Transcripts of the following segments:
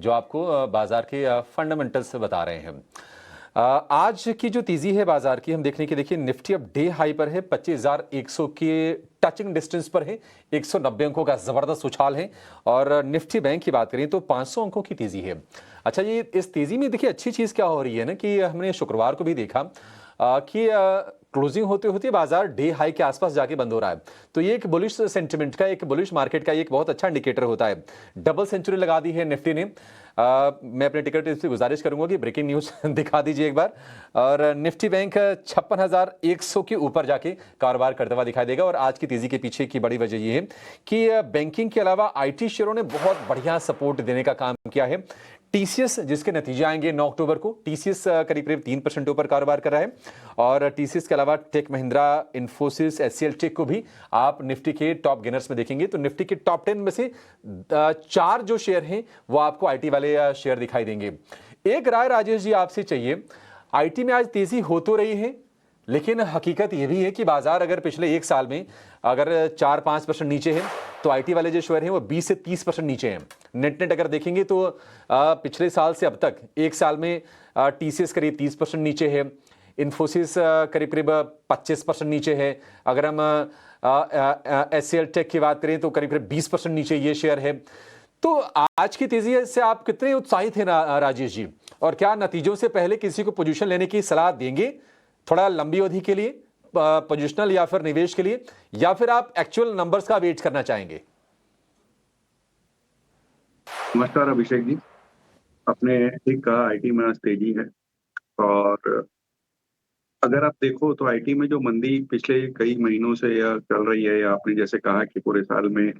जो आपको बाजार के फंडामेंटल्स बता रहे हैं। आज की जो तेजी है बाजार की हम देखने की, देखिए निफ्टी अब डे हाई पर है, 25,100 के टचिंग डिस्टेंस पर है, 190 अंकों का जबरदस्त उछाल है। और निफ्टी बैंक की बात करें तो 500 अंकों की तेजी है। अच्छा, ये इस तेजी में देखिए अच्छी चीज क्या हो रही है ना कि हमने शुक्रवार को भी देखा कि क्लोजिंग होते होते बाजार डे हाई के आसपास जाके बंद हो रहा है। तो ये एक बुलिश सेंटिमेंट का, एक बुलिश मार्केट का एक बहुत अच्छा इंडिकेटर होता है। डबल सेंचुरी लगा दी है निफ्टी ने। मैं अपने टिकट से गुजारिश करूंगा कि ब्रेकिंग न्यूज दिखा दीजिए एक बार। और निफ्टी बैंक 56,100 के ऊपर जाके कारोबार करता हुआ दिखाई देगा। और आज की तेजी के पीछे की बड़ी वजह यह है कि बैंकिंग के अलावा आईटी शेयरों ने बहुत बढ़िया सपोर्ट देने का काम किया है। टीसीएस, जिसके नतीजे आएंगे 9 अक्टूबर को, टीसीएस करीब करीब 3% ऊपर कारोबार कर रहा है। और टीसीएस के अलावा tech Mahindra, Infosys, HCL tech को भी आप निफ्टी के टॉप गेनर्स में देखेंगे। तो निफ्टी के टॉप 10 में से 4 जो शेयर हैं वो आपको आईटी वाले शेयर दिखाई देंगे। एक राय राजेश जी आपसे चाहिए, आईटी में आज तेजी हो तो रही है, लेकिन हकीकत यह भी है कि बाजार अगर पिछले एक साल में अगर 4-5% नीचे है तो आईटी वाले जो शेयर हैं वो 20 से 30% नीचे हैं। नेट नेट अगर देखेंगे तो पिछले साल से अब तक एक साल में टीसीएस करीब 30% नीचे है, इन्फोसिस करीब करीब 25% नीचे है। अगर हम एचसीएल टेक की बात करें तो करीब करीब 20% नीचे ये शेयर है। तो आज की तेजी से आप कितने उत्साहित हैं राजेश जी, और क्या नतीजों से पहले किसी को पोजीशन लेने की सलाह देंगे थोड़ा लंबी अवधि के लिए, पोजिशनल या फिर निवेश के लिए, या फिर आप एक्चुअल नंबर्स का वेट करना चाहेंगे? नमस्कार अभिषेक जी, आपने ठीक कहा, आईटी में आज तेजी है। और अगर आप देखो तो आईटी में जो मंदी पिछले कई महीनों से या चल रही है, या आपने जैसे कहा कि पूरे साल में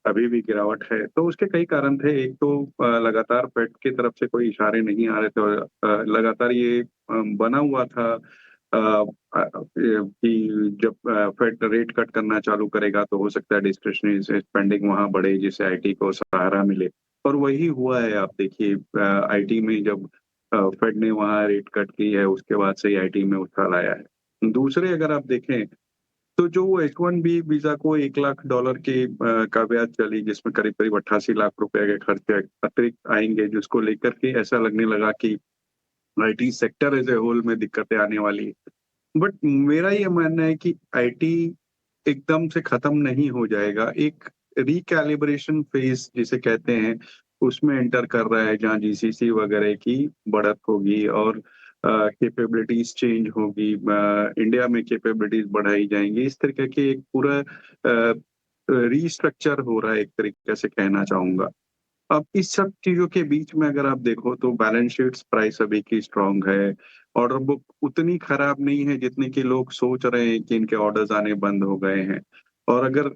अभी भी गिरावट है, तो उसके कई कारण थे। एक तो लगातार फेड की तरफ से कोई इशारे नहीं आ रहे थे, और लगातार ये बना हुआ था कि जब फेड रेट कट करना चालू करेगा तो हो सकता है डिस्क्रिशनरी स्पेंडिंग वहां बढ़े, जिससे आईटी को सहारा मिले। और वही हुआ है। आप देखिए आईटी में जब फेड ने वहां रेट कट की है, उसके बाद से ही आईटी में उछाल आया है। दूसरे अगर आप देखें तो जो वो H1B वीजा को $1 लाख की कागजात चली, जिसमें करीब करीब 88 लाख रुपए के खर्चे अतिरिक्त आएंगे, जिसको लेकर के ऐसा लगने लगा कि IT sector as a whole में दिक्कतें आने वाली। बट मेरा ये मानना है कि आईटी एकदम से खत्म नहीं हो जाएगा। एक रिकैलिब्रेशन फेज जिसे कहते हैं, उसमें एंटर कर रहा है, जहाँ जीसीसी वगैरह की बढ़त होगी और कैपेबिलिटीज चेंज होगी, इंडिया में कैपेबिलिटीज बढ़ाई जाएंगी। इस तरीके के एक पूरा रीस्ट्रक्चर हो रहा है, एक तरीके से कहना चाहूंगा। अब इस सब चीजों के बीच में अगर आप देखो तो बैलेंस शीट्स प्राइस अभी की स्ट्रांग है। ऑर्डर बुक उतनी खराब नहीं है जितनी कि लोग सोच रहे हैं कि इनके ऑर्डर्स आने बंद हो गए हैं। और अगर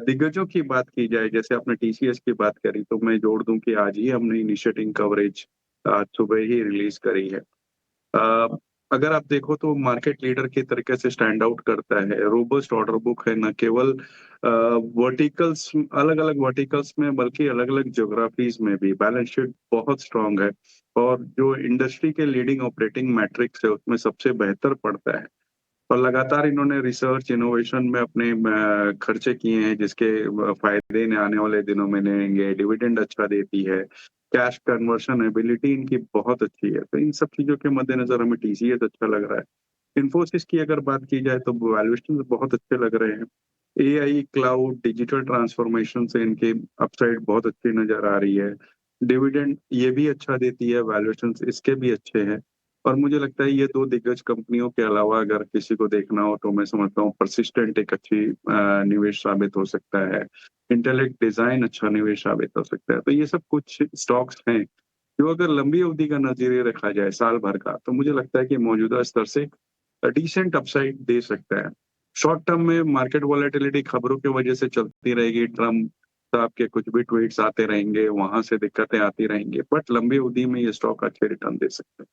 दिग्गजों की बात की जाए, जैसे आपने टीसीएस की बात करी, तो मैं जोड़ दूं कि आज ही हमने इनिशिएटिंग कवरेज आज सुबह ही रिलीज करी है। अ, अगर आप देखो तो मार्केट लीडर के तरीके से स्टैंड आउट करता है। रोबस्ट ऑर्डर बुक है, न केवल वर्टिकल्स, अलग अलग वर्टिकल्स में, बल्कि अलग अलग ज्योग्राफीज में भी बैलेंस शीट बहुत स्ट्रांग है। और जो इंडस्ट्री के लीडिंग ऑपरेटिंग मैट्रिक्स है उसमें सबसे बेहतर पड़ता है। और लगातार इन्होंने रिसर्च इनोवेशन में अपने खर्चे किए हैं, जिसके फायदे ने आने वाले दिनों में लेंगे। डिविडेंड अच्छा देती है, कैश कन्वर्शन एबिलिटी इनकी बहुत अच्छी है। तो इन सब चीजों के मद्देनजर हमें टीसीएस अच्छा लग रहा है। इन्फोसिस की अगर बात की जाए तो वैल्यूएशन बहुत अच्छे लग रहे हैं। एआई, क्लाउड, डिजिटल ट्रांसफॉर्मेशन से इनके अपसाइड बहुत अच्छी नजर आ रही है। डिविडेंड ये भी अच्छा देती है, वैल्यूएशन इसके भी अच्छे हैं। और मुझे लगता है ये दो दिग्गज कंपनियों के अलावा अगर किसी को देखना हो तो मैं समझता हूँ परसिस्टेंट एक अच्छी निवेश साबित हो सकता है। इंटेलेक्ट डिजाइन अच्छा निवेश साबित हो सकता है। तो ये सब कुछ स्टॉक्स हैं जो अगर लंबी अवधि का नजरिया रखा जाए, साल भर का, तो मुझे लगता है कि मौजूदा स्तर से डिसेंट अपसाइड दे सकता है। शॉर्ट टर्म में मार्केट वॉलेटिलिटी खबरों की वजह से चलती रहेगी। ट्रम्प साहब के कुछ भी ट्वीट्स आते रहेंगे, वहां से दिक्कतें आती रहेंगी, बट लंबी अवधि में ये स्टॉक अच्छे रिटर्न दे सकते हैं।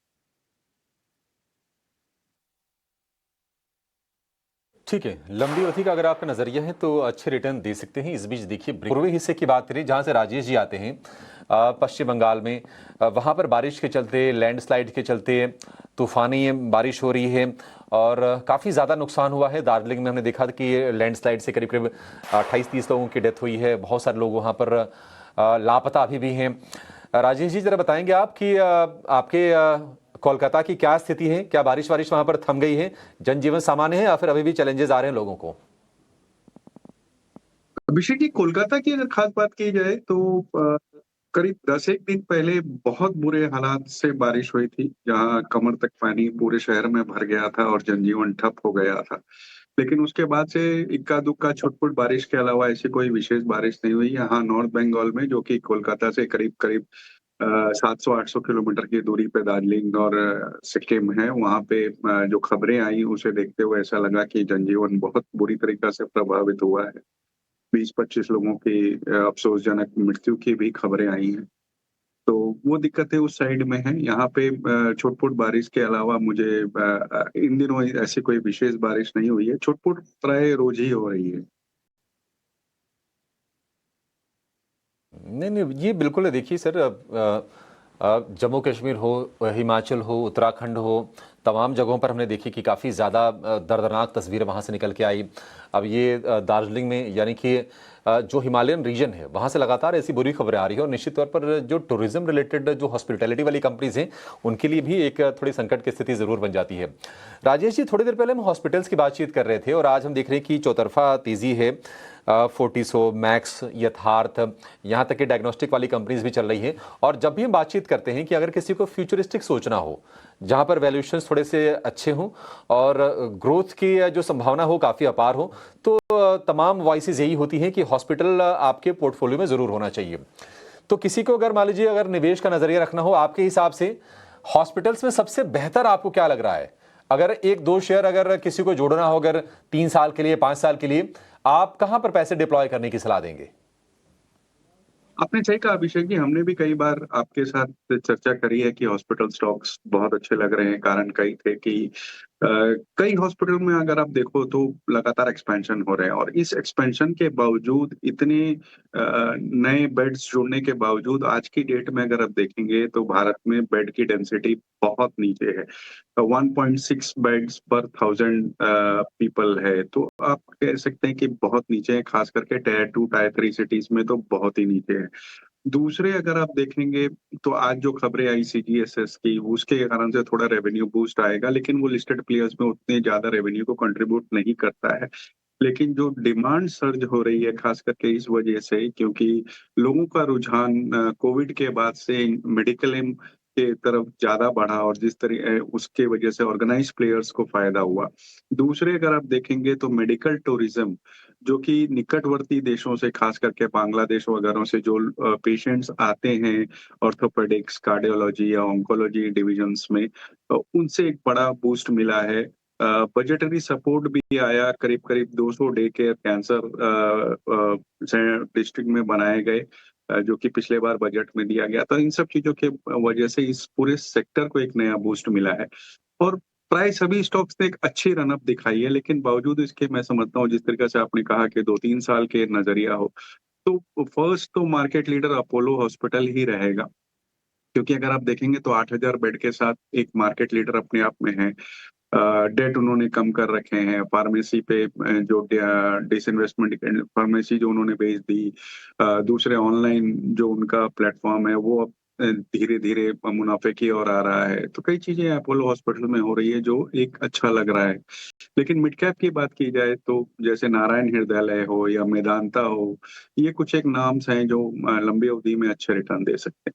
ठीक है, लंबी अवधि का अगर आपका नजरिया है तो अच्छे रिटर्न दे सकते हैं। इस बीच देखिए पूर्वी हिस्से की बात करें जहां से राजेश जी आते हैं, पश्चिम बंगाल में, वहां पर बारिश के चलते, लैंडस्लाइड के चलते तूफानी बारिश हो रही है और काफ़ी ज़्यादा नुकसान हुआ है। दार्जिलिंग में हमने देखा था कि लैंडस्लाइड से करीब करीब 28-30 लोगों की डेथ हुई है। बहुत सारे लोग वहाँ पर लापता अभी भी हैं। राजेश जी, जरा बताएंगे आप कि आपके कोलकाता की क्या स्थिति है? क्या बारिश-वारिश वहां पर थम गई है? जनजीवन सामान्य है या फिर अभी भी चैलेंजेस आ रहे हैं लोगों को? अभिषेक जी, कोलकाता की अगर खास बात की जाए तो करीब 10 एक दिन पहले बहुत बुरे हालात से बारिश हुई थी, जहाँ कमर तक पानी पूरे शहर में भर गया था और जनजीवन ठप हो गया था। लेकिन उसके बाद से इक्का-दुक्का छुट-पुट बारिश के अलावा ऐसी कोई विशेष बारिश नहीं हुई। यहाँ नॉर्थ बंगाल में, जो कि कोलकाता से करीब-करीब 700-800 किलोमीटर की दूरी पे दार्जिलिंग और सिक्किम है, वहाँ पे जो खबरें आई उसे देखते हुए ऐसा लगा कि जनजीवन बहुत बुरी तरीक़ा से प्रभावित हुआ है। 20-25 लोगों की अफ़सोसजनक मृत्यु की भी खबरें आई हैं। तो वो दिक्कतें उस साइड में हैं। यहाँ पे छुट-पुट बारिश के अलावा मुझे इन दिनों ऐसी कोई विशेष बारिश नहीं हुई है। छुट-पुट प्राय रोज़ ही हो रही है। नहीं, नहीं, ये बिल्कुल है। देखिए सर, जम्मू कश्मीर हो, हिमाचल हो, उत्तराखंड हो, तमाम जगहों पर हमने देखी कि काफ़ी ज़्यादा दर्दनाक तस्वीरें वहाँ से निकल के आई। अब ये दार्जिलिंग में, यानी कि जो हिमालयन रीजन है, वहाँ से लगातार ऐसी बुरी खबरें आ रही हैं और निश्चित तौर पर जो टूरिज़्म रिलेटेड जो हॉस्पिटैलिटी वाली कंपनीज़ हैं, उनके लिए भी एक थोड़ी संकट की स्थिति ज़रूर बन जाती है। राजेश जी, थोड़ी देर पहले हम हॉस्पिटल्स की बातचीत कर रहे थे और आज हम देख रहे हैं कि चौतरफा तेज़ी है। फोर्टिसो, मैक्स, यथार्थ, यहाँ तक कि डायग्नोस्टिक वाली कंपनीज भी चल रही हैं। और जब भी हम बातचीत करते हैं कि अगर किसी को फ्यूचरिस्टिक सोचना हो, जहाँ पर वैल्यूएशंस थोड़े से अच्छे हों और ग्रोथ की जो संभावना हो काफ़ी अपार हो, तो तमाम वॉइसेस यही होती हैं कि हॉस्पिटल आपके पोर्टफोलियो में ज़रूर होना चाहिए। तो किसी को अगर मान लीजिए अगर निवेश का नज़रिया रखना हो, आपके हिसाब से हॉस्पिटल्स में सबसे बेहतर आपको क्या लग रहा है? अगर 1-2 शेयर अगर किसी को जोड़ना हो, अगर 3 साल के लिए, 5 साल के लिए, आप कहाँ पर पैसे डिप्लॉय करने की सलाह देंगे? आपने सही कहा अभिषेक जी, हमने भी कई बार आपके साथ चर्चा करी है कि हॉस्पिटल स्टॉक्स बहुत अच्छे लग रहे हैं। कारण कई थे कि अ, कई हॉस्पिटल में अगर आप देखो तो लगातार एक्सपेंशन हो रहे हैं और इस एक्सपेंशन के बावजूद इतने नए बेड्स जुड़ने के बावजूद आज की डेट में अगर आप देखेंगे तो भारत में बेड की डेंसिटी बहुत नीचे है। 1.6 बेड्स पर 1000 पीपल है। तो आप कह सकते हैं कि बहुत नीचे है, खास करके टायर 2, टायर 3 सिटीज़ में तो बहुत ही नीचे है। दूसरे अगर आप देखेंगे तो आज जो खबरें आई सीजीएचएस की, उसके कारण से थोड़ा रेवेन्यू बूस्ट आएगा, लेकिन वो लिस्टेड प्लेयर्स में उतने ज़्यादा रेवेन्यू को कंट्रीब्यूट नहीं करता है। लेकिन जो डिमांड सर्ज हो रही है खास करके इस वजह से, क्योंकि लोगों का रुझान कोविड के बाद से मेडिकल एम के तरफ ज़्यादा बढ़ा और उसके वजह से ऑर्गेनाइज्ड प्लेयर्स को फ़ायदा हुआ। दूसरे अगर आप देखेंगे तो मेडिकल टूरिज़्म, जो कि निकटवर्ती देशों से खास करके बांग्लादेश वगैरह से जो पेशेंट्स आते हैं ऑर्थोपेडिक्स, कार्डियोलॉजी या ऑन्कोलॉजी डिविजन्स में, उनसे एक बड़ा बूस्ट मिला है। बजटरी सपोर्ट भी आया, करीब-करीब 200 डे केयर कैंसर डिस्ट्रिक्ट में बनाए गए, जो कि पिछले बार बजट में दिया गया था। इन सब चीज़ों के वजह से इस पूरे सेक्टर को एक नया बूस्ट मिला है और प्राय सभी स्टॉक्स ने एक अच्छी रन अप दिखाई है, लेकिन बावजूद इसके मैं समझता हूँ जिस तरीके से आपने कहा कि 2-3 साल के नज़रिया हो, तो फर्स्ट तो मार्केट लीडर अपोलो हॉस्पिटल ही रहेगा। क्योंकि अगर आप देखेंगे तो 8000 बेड के साथ एक मार्केट लीडर अपने आप में है। डेट उन्होंने कम कर रखे हैं, फार्मेसी पे जो डिसइन्वेस्टमेंट फार्मेसी जो उन्होंने बेच दी। दूसरे ऑनलाइन जो उनका प्लेटफ़ॉर्म है वो अब धीरे-धीरे मुनाफ़े की ओर आ रहा है। तो कई चीज़ें अपोलो हॉस्पिटल में हो रही है जो एक अच्छा लग रहा है। लेकिन मिड कैप की बात की जाए तो जैसे नारायण हृदयालय हो या मेदांता हो, ये कुछ एक नाम्स हैं जो लंबी अवधि में अच्छे रिटर्न दे सकते हैं।